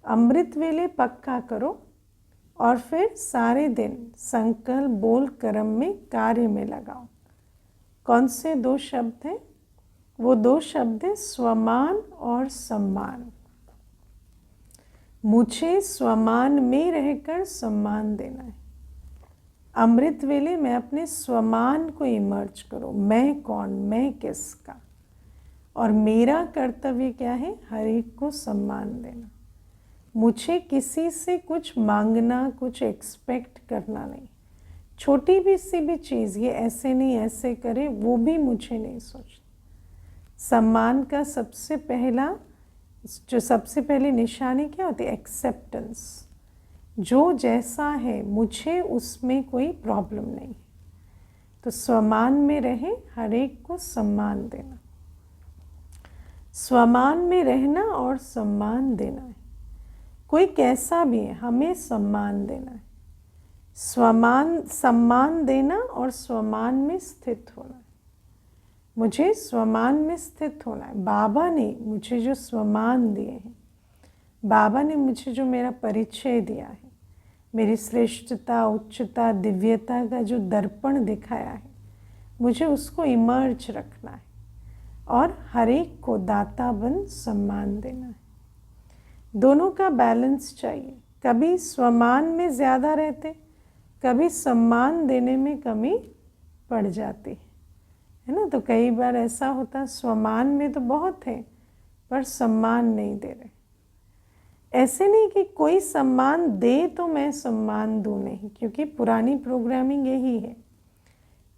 Speaker 1: अमृत वेले पक्का करो और फिर सारे दिन संकल्प, बोल, कर्म में, कार्य में लगाओ। कौन से 2 शब्द हैं? वो 2 शब्द हैं स्वमान और सम्मान। मुझे स्वमान में रहकर सम्मान देना है। अमृत वेले में अपने स्वमान को इमर्ज करो, मैं कौन, मैं किसका, और मेरा कर्तव्य क्या है? हर एक को सम्मान देना। मुझे किसी से कुछ मांगना, कुछ एक्सपेक्ट करना नहीं। छोटी भी सी भी चीज़, ये ऐसे नहीं ऐसे करे, वो भी मुझे नहीं सोचना। सम्मान का सबसे पहली निशानी क्या होती है? एक्सेप्टेंस। जो जैसा है मुझे उसमें कोई प्रॉब्लम नहीं है। तो स्वमान में रहे, हर एक को सम्मान देना। स्वमान में रहना और सम्मान देना है। कोई कैसा भी है, हमें सम्मान देना है। सम्मान देना और स्वमान में स्थित होना है। मुझे स्वमान में स्थित होना है। बाबा ने मुझे जो स्वमान दिए हैं, बाबा ने मुझे जो मेरा परिचय दिया है, मेरी श्रेष्ठता, उच्चता, दिव्यता का जो दर्पण दिखाया है, मुझे उसको इमर्ज रखना है और हर एक को दाता बन सम्मान देना है। दोनों का बैलेंस चाहिए। कभी स्वमान में ज़्यादा रहते, कभी सम्मान देने में कमी पड़ जाती है ना। तो कई बार ऐसा होता, स्वमान में तो बहुत है पर सम्मान नहीं दे रहे। ऐसे नहीं कि कोई सम्मान दे तो मैं सम्मान दूँ, नहीं, क्योंकि पुरानी प्रोग्रामिंग यही है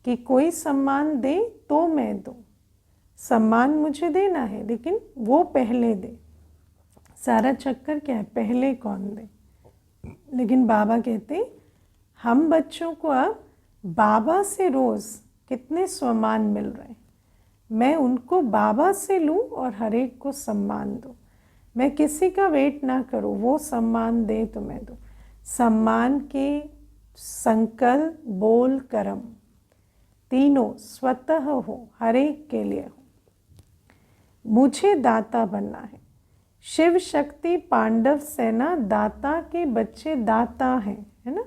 Speaker 1: कि कोई सम्मान दे तो मैं दूँ। सम्मान मुझे देना है लेकिन वो पहले दे। सारा चक्कर क्या है? पहले कौन दे। लेकिन बाबा कहते हम बच्चों को अब बाबा से रोज़ कितने सम्मान मिल रहे हैं, मैं उनको बाबा से लूँ और हर एक को सम्मान दूँ। मैं किसी का वेट ना करूँ, वो सम्मान दे तो मैं दूँ। सम्मान के संकल्प, बोल, कर्म तीनों स्वतः हो, हर एक के लिए हो। मुझे दाता बनना है। शिव शक्ति पांडव सेना दाता के बच्चे दाता हैं, है ना।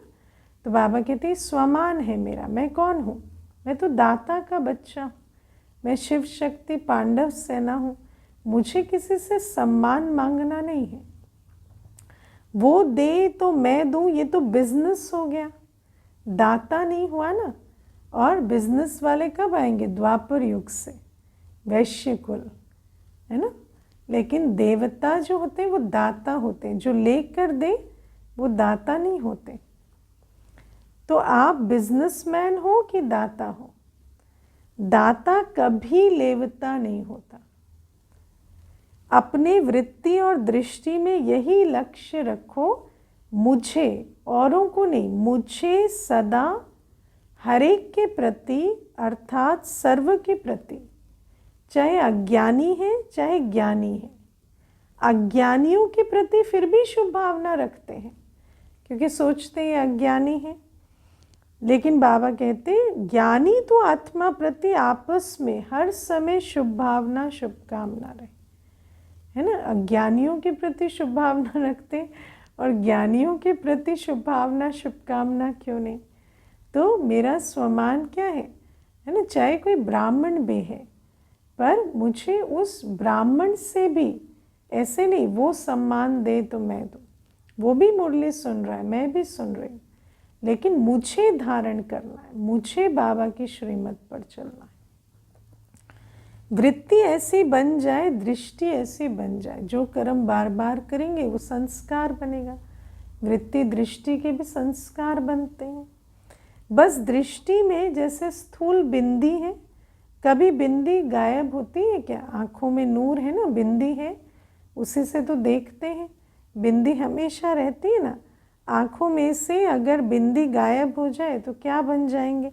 Speaker 1: तो बाबा कहते हैं स्वमान है मेरा, मैं कौन हूँ? मैं तो दाता का बच्चा हूँ। मैं शिव शक्ति पांडव सेना हूँ। मुझे किसी से सम्मान मांगना नहीं है। वो दे तो मैं दूँ, ये तो बिजनेस हो गया, दाता नहीं हुआ ना। और बिजनेस वाले कब आएंगे? द्वापर युग से, वैश्य कुल, है ना। लेकिन देवता जो होते हैं वो दाता होते हैं, जो लेकर दे वो दाता नहीं होते। तो आप बिजनेसमैन हो कि दाता हो? दाता कभी लेवता नहीं होता। अपने वृत्ति और दृष्टि में यही लक्ष्य रखो, मुझे, औरों को नहीं, मुझे सदा हर एक के प्रति अर्थात सर्व के प्रति, चाहे अज्ञानी है चाहे ज्ञानी है। अज्ञानियों के प्रति फिर भी शुभ भावना रखते हैं क्योंकि सोचते हैं अज्ञानी है, लेकिन बाबा कहते हैं ज्ञानी तो आत्मा प्रति आपस में हर समय शुभ भावना शुभकामना रहे, है ना। अज्ञानियों के प्रति शुभ भावना रखते हैं और ज्ञानियों के प्रति शुभ भावना शुभकामना क्यों नहीं। तो मेरा स्वमान क्या है ना, चाहे कोई ब्राह्मण भी है पर मुझे उस ब्राह्मण से भी ऐसे नहीं वो सम्मान दे तो मैं दूँ, वो भी मुरली सुन रहा है मैं भी सुन रही हूँ, लेकिन मुझे धारण करना है, मुझे बाबा की श्रीमत पर चलना है। वृत्ति ऐसी बन जाए, दृष्टि ऐसी बन जाए, जो कर्म बार बार करेंगे वो संस्कार बनेगा। वृत्ति दृष्टि के भी संस्कार बनते हैं। बस दृष्टि में जैसे स्थूल बिंदी है, कभी बिंदी गायब होती है क्या? आँखों में नूर है ना, बिंदी है, उसी से तो देखते हैं। बिंदी हमेशा रहती है ना। आँखों में से अगर बिंदी गायब हो जाए तो क्या बन जाएंगे,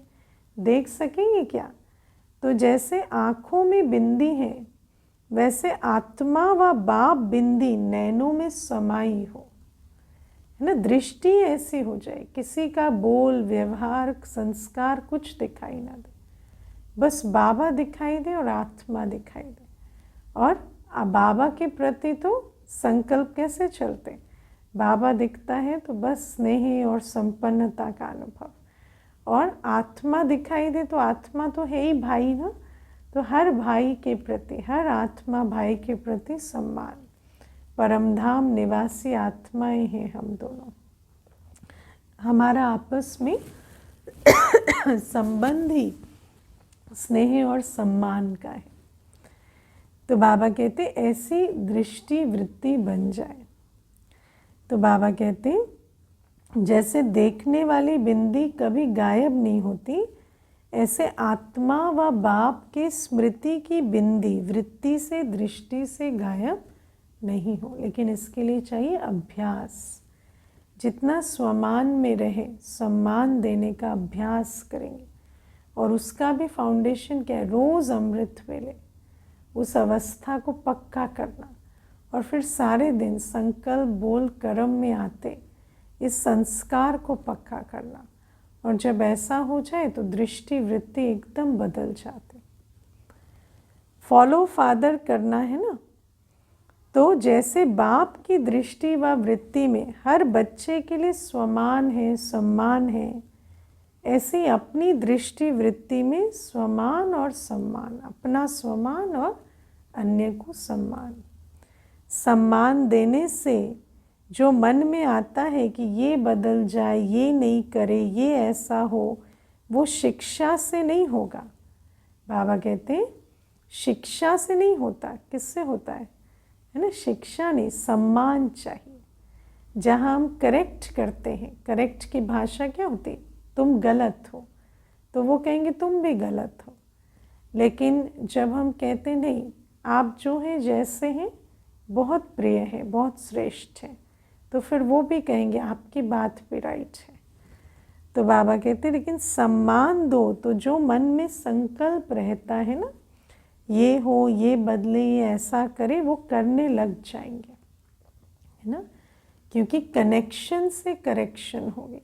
Speaker 1: देख सकेंगे क्या? तो जैसे आँखों में बिंदी है वैसे आत्मा व बाप बिंदी नैनों में समाई हो, है ना। दृष्टि ऐसी हो जाए किसी का बोल व्यवहार संस्कार कुछ दिखाई ना दे, बस बाबा दिखाई दे और आत्मा दिखाई दे। और बाबा के प्रति तो संकल्प कैसे चलते, बाबा दिखता है तो बस स्नेह और संपन्नता का अनुभव, और आत्मा दिखाई दे तो आत्मा तो है ही भाई ना, तो हर भाई के प्रति, हर आत्मा भाई के प्रति सम्मान। परमधाम निवासी आत्माएं हैं हम दोनों, हमारा आपस में संबंध ही स्नेह और सम्मान का है। तो बाबा कहते ऐसी दृष्टि वृत्ति बन जाए। तो बाबा कहते जैसे देखने वाली बिंदी कभी गायब नहीं होती, ऐसे आत्मा व बाप के स्मृति की बिंदी वृत्ति से दृष्टि से गायब नहीं हो। लेकिन इसके लिए चाहिए अभ्यास। जितना स्वमान में रहे सम्मान देने का अभ्यास करेंगे, और उसका भी फाउंडेशन क्या है, रोज़ अमृत वेले उस अवस्था को पक्का करना, और फिर सारे दिन संकल्प बोल कर्म में आते इस संस्कार को पक्का करना। और जब ऐसा हो जाए तो दृष्टि वृत्ति एकदम बदल जाते। फॉलो फादर करना है ना, तो जैसे बाप की दृष्टि व वृत्ति में हर बच्चे के लिए स्वमान है सम्मान है, ऐसे अपनी दृष्टि वृत्ति में स्वमान और सम्मान, अपना स्वमान और अन्य को सम्मान। सम्मान देने से जो मन में आता है कि ये बदल जाए, ये नहीं करे, ये ऐसा हो, वो शिक्षा से नहीं होगा। बाबा कहते हैं शिक्षा से नहीं होता, किससे होता है ना, शिक्षा नहीं, सम्मान चाहिए। जहाँ हम करेक्ट करते हैं, करेक्ट की भाषा क्या होती, तुम गलत हो तो वो कहेंगे तुम भी गलत हो। लेकिन जब हम कहते नहीं आप जो हैं जैसे हैं बहुत प्रिय है, बहुत श्रेष्ठ है, तो फिर वो भी कहेंगे आपकी बात भी राइट है। तो बाबा कहते हैं लेकिन सम्मान दो तो जो मन में संकल्प रहता है ना, ये हो, ये बदले, ये ऐसा करे, वो करने लग जाएंगे, है ना। क्योंकि कनेक्शन से करेक्शन होगी,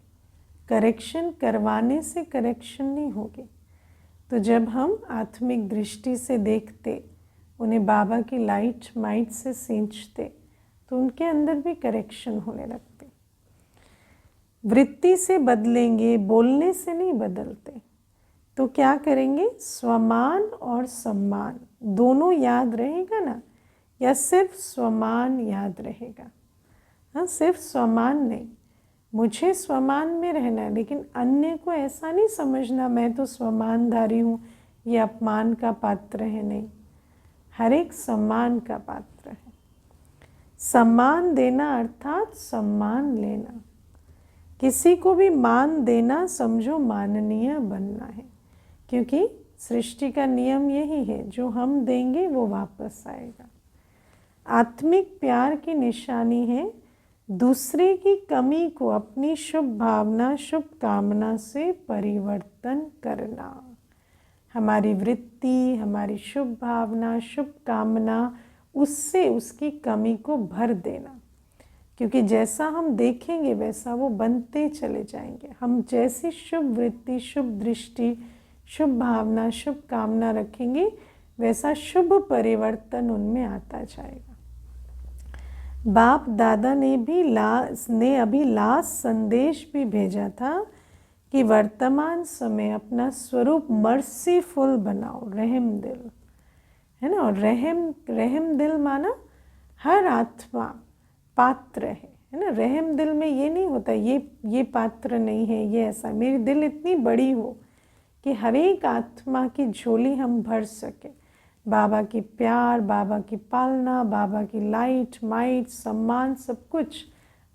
Speaker 1: करेक्शन करवाने से करेक्शन नहीं होगी। तो जब हम आत्मिक दृष्टि से देखते, उन्हें बाबा की लाइट माइट से सींचते, तो उनके अंदर भी करेक्शन होने लगते। वृत्ति से बदलेंगे, बोलने से नहीं बदलते। तो क्या करेंगे, स्वमान और सम्मान दोनों याद रहेगा ना, या सिर्फ स्वमान याद रहेगा? हाँ, सिर्फ स्वमान नहीं, मुझे स्वमान में रहना है, लेकिन अन्य को ऐसा नहीं समझना मैं तो स्वमानधारी हूँ, ये अपमान का पात्र है। नहीं, हर एक सम्मान का पात्र है। सम्मान देना अर्थात सम्मान लेना। किसी को भी मान देना समझो माननीय बनना है, क्योंकि सृष्टि का नियम यही है, जो हम देंगे वो वापस आएगा। आत्मिक प्यार की निशानी है दूसरे की कमी को अपनी शुभ भावना शुभ कामना से परिवर्तन करना। हमारी वृत्ति, हमारी शुभ भावना शुभ कामना, उससे उसकी कमी को भर देना, क्योंकि जैसा हम देखेंगे वैसा वो बनते चले जाएंगे। हम जैसी शुभ वृत्ति शुभ दृष्टि शुभ भावना शुभ कामना रखेंगे वैसा शुभ परिवर्तन उनमें आता जाएगा। बाप दादा ने अभी लास्ट संदेश भी भेजा था कि वर्तमान समय अपना स्वरूप मर्सीफुल बनाओ, रहम दिल, है ना। और रहम दिल माना हर आत्मा पात्र है ना। रहम दिल में ये नहीं होता ये पात्र नहीं है, ये ऐसा। मेरी दिल इतनी बड़ी हो कि हर एक आत्मा की झोली हम भर सके, बाबा की प्यार, बाबा की पालना, बाबा की लाइट माइट सम्मान सब कुछ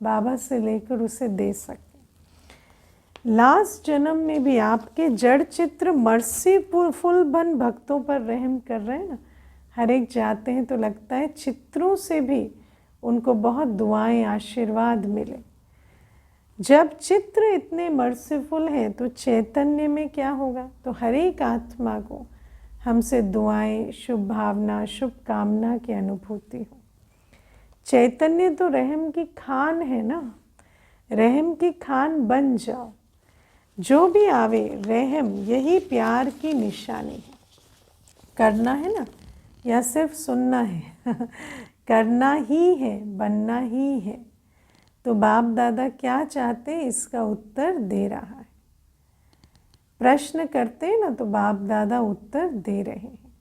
Speaker 1: बाबा से लेकर उसे दे सके। लास्ट जन्म में भी आपके जड़ चित्र मर्सीफुल बन भक्तों पर रहम कर रहे हैं ना। हर एक जाते हैं तो लगता है चित्रों से भी उनको बहुत दुआएं आशीर्वाद मिले। जब चित्र इतने मर्सीफुल हैं तो चैतन्य में क्या होगा, तो हर एक आत्मा को हमसे दुआएं शुभ भावना शुभ कामना की अनुभूति हो। चैतन्य तो रहम की खान है ना, रहम की खान बन जाओ। जो भी आवे रहम, यही प्यार की निशानी है। करना है ना या सिर्फ सुनना है करना ही है, बनना ही है। तो बाप दादा क्या चाहते हैं इसका उत्तर दे रहा है। प्रश्न करते हैं ना तो बाप दादा उत्तर दे रहे हैं।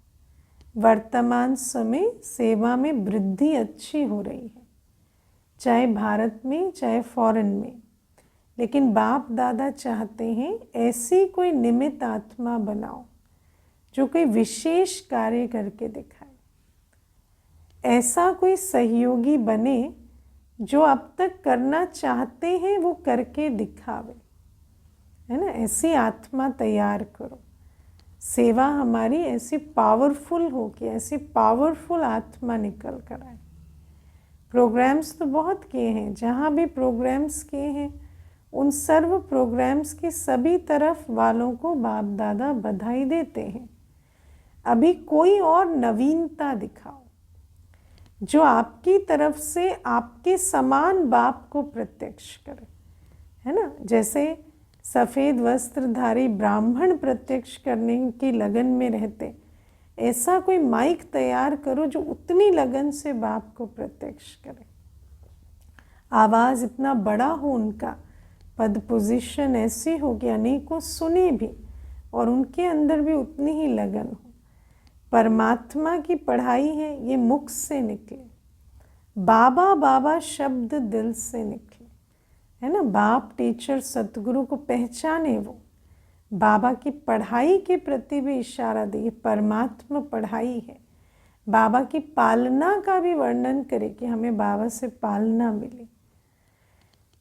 Speaker 1: वर्तमान समय सेवा में वृद्धि अच्छी हो रही है, चाहे भारत में चाहे फॉरेन में। लेकिन बाप दादा चाहते हैं ऐसी कोई निमित्त आत्मा बनाओ जो कोई विशेष कार्य करके दिखाए। ऐसा कोई सहयोगी बने जो अब तक करना चाहते हैं वो करके दिखावे, है ना। ऐसी आत्मा तैयार करो। सेवा हमारी ऐसी पावरफुल हो कि ऐसी पावरफुल आत्मा निकल कर आए। प्रोग्राम्स तो बहुत किए हैं, जहाँ भी प्रोग्राम्स किए हैं उन सर्व प्रोग्राम्स की सभी तरफ वालों को बाप दादा बधाई देते हैं। अभी कोई और नवीनता दिखाओ जो आपकी तरफ से आपके समान बाप को प्रत्यक्ष करे, है ना। जैसे सफ़ेद वस्त्रधारी ब्राह्मण प्रत्यक्ष करने की लगन में रहते, ऐसा कोई माइक तैयार करो जो उतनी लगन से बाप को प्रत्यक्ष करे। आवाज़ इतना बड़ा हो उनका, पद पोजीशन ऐसी हो कि अनेकों सुने भी और उनके अंदर भी उतनी ही लगन हो। परमात्मा की पढ़ाई है ये मुख से निकले, बाबा बाबा शब्द दिल से निकले, है ना। बाप टीचर सतगुरु को पहचाने, वो बाबा की पढ़ाई के प्रति भी इशारा दे। परमात्मा पढ़ाई है। बाबा की पालना का भी वर्णन करे कि हमें बाबा से पालना मिले।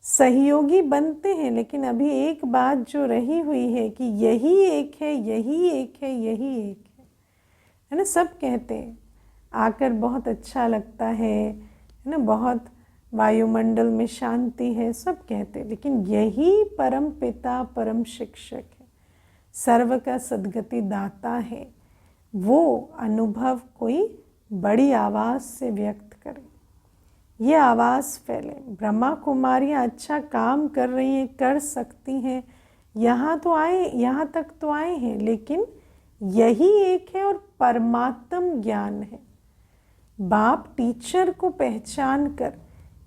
Speaker 1: सहयोगी बनते हैं, लेकिन अभी एक बात जो रही हुई है कि यही एक है, यही एक है, यही एक है ना। सब कहते हैं आकर बहुत अच्छा लगता है ना, बहुत वायुमंडल में शांति है, सब कहते हैं। लेकिन यही परम पिता परम शिक्षक है, सर्व का सद्गति दाता है। वो अनुभव कोई बड़ी आवाज़ से व्यक्त करे, ये आवाज़ फैले। ब्रह्मा कुमारियाँ अच्छा काम कर रही हैं, कर सकती हैं, यहाँ तक तो आए हैं, लेकिन यही एक है और परमात्म ज्ञान है। बाप टीचर को पहचान कर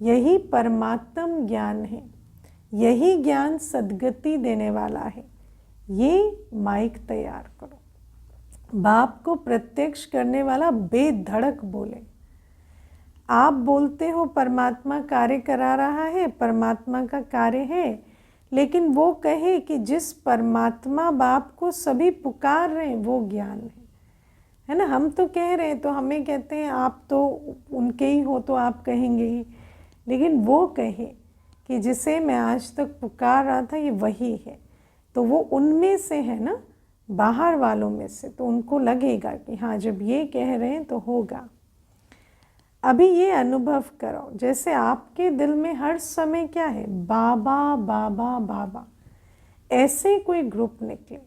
Speaker 1: यही परमात्म ज्ञान है, यही ज्ञान सद्गति देने वाला है। ये माइक तैयार करो, बाप को प्रत्यक्ष करने वाला बेधड़क बोले। आप बोलते हो परमात्मा कार्य करा रहा है, परमात्मा का कार्य है, लेकिन वो कहे कि जिस परमात्मा बाप को सभी पुकार रहे हैं वो ज्ञान है ना। हम तो कह रहे हैं तो हमें कहते हैं आप तो उनके ही हो तो आप कहेंगे ही, लेकिन वो कहे कि जिसे मैं आज तक पुकार रहा था ये वही है, तो वो उनमें से है ना, बाहर वालों में से, तो उनको लगेगा कि हाँ जब ये कह रहे हैं तो होगा। अभी ये अनुभव करो जैसे आपके दिल में हर समय क्या है, बाबा बाबा बाबा। ऐसे कोई ग्रुप निकले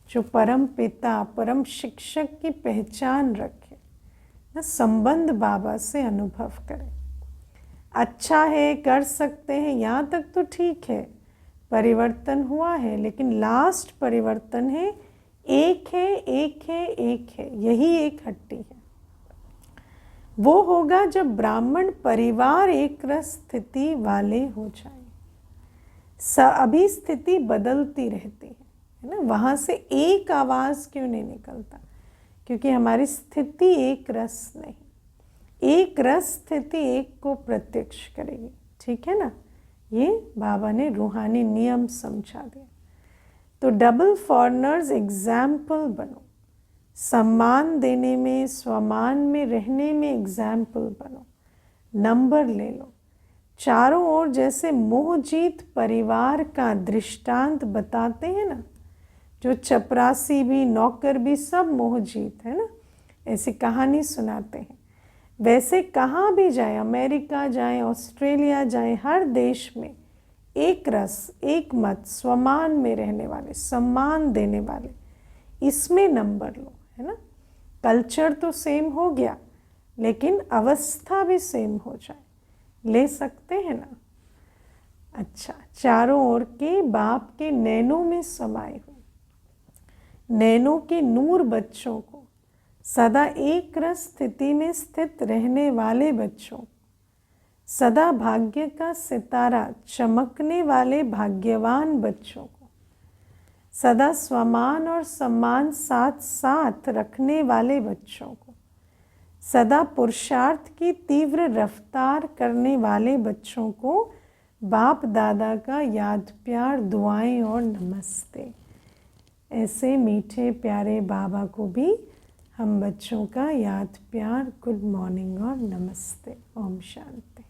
Speaker 1: जो परम पिता परम शिक्षक की पहचान रखे, ना संबंध बाबा से अनुभव करें। अच्छा है, कर सकते हैं, यहाँ तक तो ठीक है, परिवर्तन हुआ है, लेकिन लास्ट परिवर्तन है एक है एक है एक है, यही एक हट्टी है। वो होगा जब ब्राह्मण परिवार एक रस स्थिति वाले हो जाए। अभी स्थिति बदलती रहती है ना, वहाँ से एक आवाज़ क्यों नहीं निकलता? क्योंकि हमारी स्थिति एक रस नहीं, एक रस स्थिति एक को प्रत्यक्ष करेगी। ठीक है ना, ये बाबा ने रूहानी नियम समझा दिया। तो डबल फॉरनर्स एग्जाम्पल बनो, सम्मान देने में, स्वमान में रहने में एग्जाम्पल बनो, नंबर ले लो। चारों ओर जैसे मोहजीत परिवार का दृष्टांत बताते हैं ना, जो चपरासी भी नौकर भी सब मोहजीत है ना, ऐसी कहानी सुनाते हैं। वैसे कहाँ भी जाए, अमेरिका जाए, ऑस्ट्रेलिया जाए, हर देश में एक रस एक मत, स्वमान में रहने वाले, सम्मान देने वाले, इसमें नंबर लो, है ना। कल्चर तो सेम हो गया, लेकिन अवस्था भी सेम हो जाए, ले सकते हैं ना। अच्छा, चारों ओर के बाप के नैनों में समाये हुए, नैनों के नूर बच्चों को, सदा एक रस स्थिति में स्थित रहने वाले बच्चों, सदा भाग्य का सितारा चमकने वाले भाग्यवान बच्चों को, सदा स्वमान और सम्मान साथ साथ रखने वाले बच्चों को, सदा पुरुषार्थ की तीव्र रफ्तार करने वाले बच्चों को बाप दादा का याद प्यार, दुआएं और नमस्ते। ऐसे मीठे प्यारे बाबा को भी हम बच्चों का याद प्यार, गुड मॉर्निंग और नमस्ते। ओम शांति।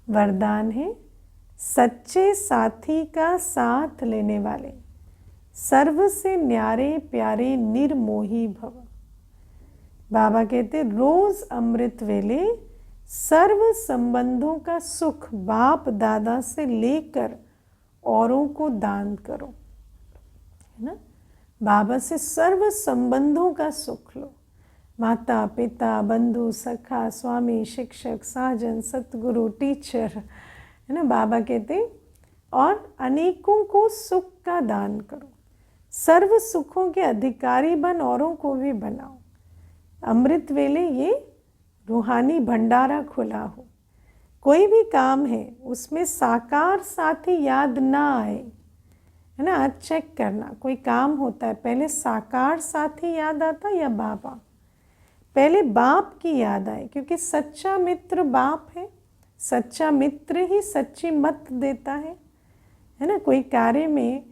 Speaker 1: वरदान है, सच्चे साथी का साथ लेने वाले सर्व से न्यारे प्यारे निर्मोही भव। बाबा कहते रोज अमृत वेले सर्व संबंधों का सुख बाप दादा से लेकर औरों को दान करो, है ना। बाबा से सर्व संबंधों का सुख लो, माता पिता बंधु सखा स्वामी शिक्षक साजन सतगुरु टीचर, है ना। बाबा कहते और अनेकों को सुख का दान करो, सर्व सुखों के अधिकारी बन, औरों को भी बनाओ। अमृत वेले ये रूहानी भंडारा खुला हो, कोई भी काम है उसमें साकार साथी याद ना आए, है ना। आज चेक करना, कोई काम होता है पहले साकार साथी याद आता या बाबा? पहले बाप की याद आए, क्योंकि सच्चा मित्र बाप है, सच्चा मित्र ही सच्ची मत देता है ना। कोई कार्य में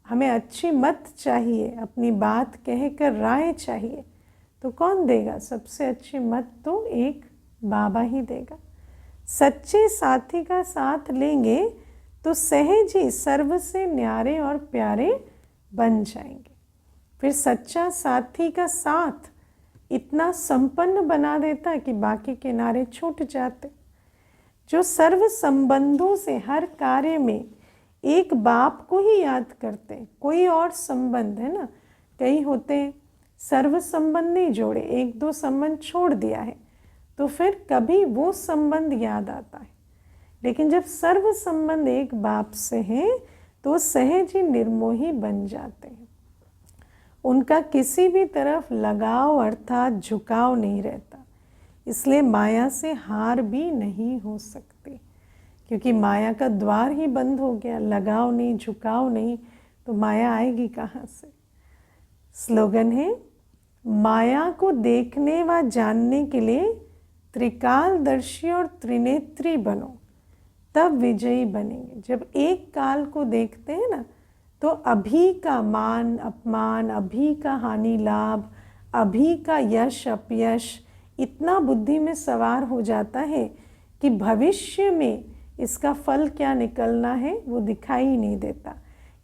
Speaker 1: हमें अच्छी मत चाहिए, अपनी बात कहकर राय चाहिए, तो कौन देगा? सबसे अच्छी मत तो एक बाबा ही देगा। सच्चे साथी का साथ लेंगे तो सहज ही सर्व से न्यारे और प्यारे बन जाएंगे। फिर सच्चा साथी का साथ इतना संपन्न बना देता कि बाकी के नारे छूट जाते। जो सर्व संबंधों से हर कार्य में एक बाप को ही याद करते, कोई और संबंध, है ना, कई होते हैं सर्व संबंध नहीं जोड़े, एक दो संबंध छोड़ दिया है, तो फिर कभी वो संबंध याद आता है। लेकिन जब सर्व संबंध एक बाप से हैं तो सहज ही निर्मोही बन जाते हैं, उनका किसी भी तरफ लगाव अर्थात झुकाव नहीं रहता। इसलिए माया से हार भी नहीं हो सकती, क्योंकि माया का द्वार ही बंद हो गया। लगाव नहीं, झुकाव नहीं, तो माया आएगी कहाँ से? स्लोगन है, माया को देखने व जानने के लिए त्रिकालदर्शी और त्रिनेत्री बनो, तब विजयी बनेंगे। जब एक काल को देखते हैं ना, तो अभी का मान अपमान, अभी का हानि लाभ, अभी का यश अपयश इतना बुद्धि में सवार हो जाता है कि भविष्य में इसका फल क्या निकलना है वो दिखाई ही नहीं देता,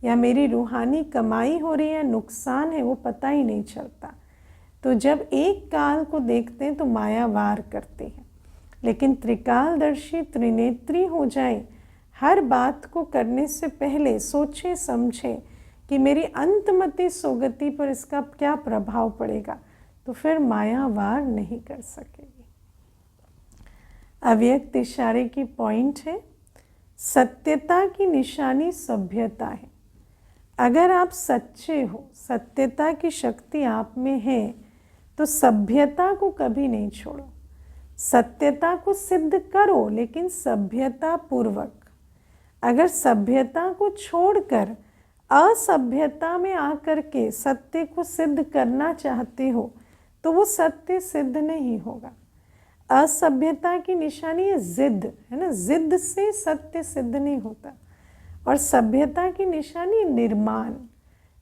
Speaker 1: या मेरी रूहानी कमाई हो रही है नुकसान है वो पता ही नहीं चलता। तो जब एक काल को देखते हैं तो माया वार करती है। लेकिन त्रिकालदर्शी त्रिनेत्री हो जाए, हर बात को करने से पहले सोचे समझे कि मेरी अंतमति सुगति पर इसका क्या प्रभाव पड़ेगा, तो फिर माया वार नहीं कर सकेगी। अव्यक्त इशारे की पॉइंट है, सत्यता की निशानी सभ्यता है। अगर आप सच्चे हो, सत्यता की शक्ति आप में है, तो सभ्यता को कभी नहीं छोड़ो। सत्यता को सिद्ध करो, लेकिन सभ्यता पूर्वक। अगर सभ्यता को छोड़कर असभ्यता में आकर के सत्य को सिद्ध करना चाहते हो, तो वो सत्य सिद्ध नहीं होगा। असभ्यता की निशानी है जिद, है ना। जिद से सत्य सिद्ध नहीं होता। और सभ्यता की निशानी निर्माण,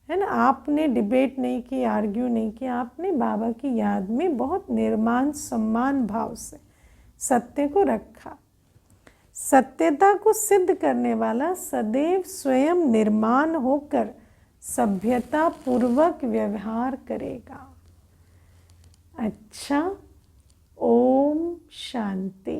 Speaker 1: है ना। आपने डिबेट नहीं की, आर्ग्यू नहीं किया, आपने बाबा की याद में बहुत निर्माण सम्मान भाव से सत्य को रखा। सत्यता को सिद्ध करने वाला सदैव स्वयं निर्माण होकर सभ्यता पूर्वक व्यवहार करेगा। अच्छा, ओम शांति।